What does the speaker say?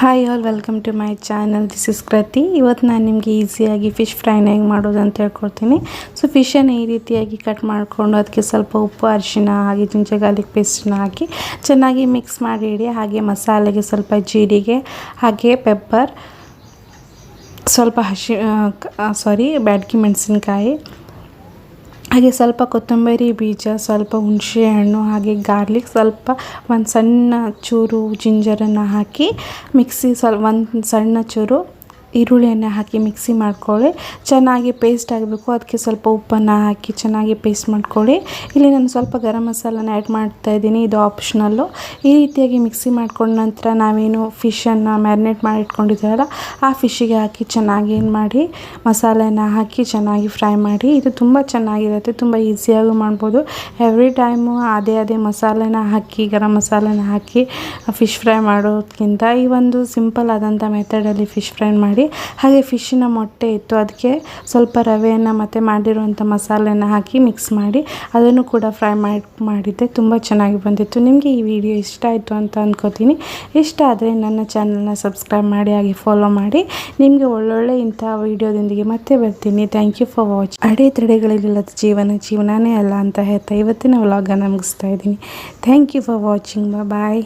Hi all welcome to my channel. This is Kriti. ಇವತ್ತು ನಾನು ನಿಮಗೆ ಈಸಿಯಾಗಿ ಫಿಶ್ ಫ್ರೈನ ಹೆಂಗೆ ಮಾಡೋದು ಅಂತ ಹೇಳ್ಕೊಡ್ತೀನಿ. ಸೊ ಫಿಶನ್ನು ಈ ರೀತಿಯಾಗಿ ಕಟ್ ಮಾಡಿಕೊಂಡು ಅದಕ್ಕೆ ಸ್ವಲ್ಪ ಉಪ್ಪು, ಅರಿಶಿನ ಹಾಗೆ ಜಿಂಜರ್ ಗಾರ್ಲಿಕ್ ಪೇಸ್ಟನ್ನ ಹಾಕಿ ಚೆನ್ನಾಗಿ ಮಿಕ್ಸ್ ಮಾಡಿ ಇಡಿ. ಹಾಗೆ ಮಸಾಲೆಗೆ ಸ್ವಲ್ಪ ಜೀರಿಗೆ ಹಾಗೆ ಪೆಪ್ಪರ್, ಸ್ವಲ್ಪ ಬ್ಯಾಡಗಿ ಮೆಣಸಿನ್ಕಾಯಿ, ಹಾಗೆ ಸ್ವಲ್ಪ ಕೊತ್ತಂಬರಿ ಬೀಜ, ಸ್ವಲ್ಪ ಹುಣಸೆ ಹಣ್ಣು, ಹಾಗೆ ಗಾರ್ಲಿಕ್, ಸ್ವಲ್ಪ ಒಂದು ಸಣ್ಣ ಚೂರು ಜಿಂಜರನ್ನು ಹಾಕಿ ಮಿಕ್ಸಿ, ಒಂದು ಸಣ್ಣ ಚೂರು ಈರುಳ್ಳಿಯನ್ನು ಹಾಕಿ ಮಿಕ್ಸಿ ಮಾಡ್ಕೊಳ್ಳಿ. ಚೆನ್ನಾಗಿ ಪೇಸ್ಟ್ ಆಗಬೇಕು. ಅದಕ್ಕೆ ಸ್ವಲ್ಪ ಉಪ್ಪನ್ನು ಹಾಕಿ ಚೆನ್ನಾಗಿ ಪೇಸ್ಟ್ ಮಾಡ್ಕೊಳ್ಳಿ. ಇಲ್ಲಿ ನಾನು ಸ್ವಲ್ಪ ಗರಂ ಮಸಾಲನ ಆ್ಯಡ್ ಮಾಡ್ತಾಯಿದ್ದೀನಿ, ಇದು ಆಪ್ಷನಲ್ಲು. ಈ ರೀತಿಯಾಗಿ ಮಿಕ್ಸಿ ಮಾಡ್ಕೊಂಡ ನಂತರ ನಾವೇನು ಫಿಶನ್ನು ಮ್ಯಾರಿನೇಟ್ ಮಾಡಿ ಇಟ್ಕೊಂಡಿದ್ದೀವಲ್ಲ ಆ ಫಿಶ್ಶಿಗೆ ಹಾಕಿ ಚೆನ್ನಾಗಿ ಏನು ಮಾಡಿ ಮಸಾಲೆನ ಹಾಕಿ ಚೆನ್ನಾಗಿ ಫ್ರೈ ಮಾಡಿ. ಇದು ತುಂಬ ಚೆನ್ನಾಗಿರುತ್ತೆ, ತುಂಬ ಈಸಿಯಾಗಿ ಮಾಡ್ಬೋದು. ಎವ್ರಿ ಟೈಮು ಅದೇ ಮಸಾಲೆನ ಹಾಕಿ, ಗರಂ ಮಸಾಲೆನ ಹಾಕಿ ಫಿಶ್ ಫ್ರೈ ಮಾಡೋದಕ್ಕಿಂತ ಈ ಒಂದು ಸಿಂಪಲ್ ಆದಂಥ ಮೆಥಡಲ್ಲಿ ಫಿಶ್ ಫ್ರೈ ಮಾಡಿ. ಹಾಗೆ ಫಿಶ್ಶಿನ ಮೊಟ್ಟೆ ಇತ್ತು, ಅದಕ್ಕೆ ಸ್ವಲ್ಪ ರವೆಯನ್ನು ಮತ್ತು ಮಾಡಿರುವಂಥ ಮಸಾಲೆನ ಹಾಕಿ ಮಿಕ್ಸ್ ಮಾಡಿ ಅದನ್ನು ಕೂಡ ಫ್ರೈ ಮಾಡಿದ್ದೆ. ತುಂಬ ಚೆನ್ನಾಗಿ ಬಂದಿತ್ತು. ನಿಮಗೆ ಈ ವಿಡಿಯೋ ಇಷ್ಟ ಆಯಿತು ಅಂತ ಅಂದ್ಕೋತೀನಿ. ಇಷ್ಟ ಆದರೆ ನನ್ನ ಚಾನಲ್ನ ಸಬ್ಸ್ಕ್ರೈಬ್ ಮಾಡಿ, ಹಾಗೆ ಫಾಲೋ ಮಾಡಿ. ನಿಮಗೆ ಒಳ್ಳೊಳ್ಳೆ ಇಂಥ ವೀಡಿಯೋದೊಂದಿಗೆ ಮತ್ತೆ ಬರ್ತೀನಿ. Thank you for watch. ಅಡೆತಡೆಗಳಿಲ್ಲದ ಜೀವನನೇ ಅಲ್ಲ ಅಂತ ಹೇಳ್ತಾ ಇವತ್ತಿನ ವ್ಲಾಗನ್ನು ಮುಗಿಸ್ತಾ ಇದ್ದೀನಿ. Thank you for watching. Bye.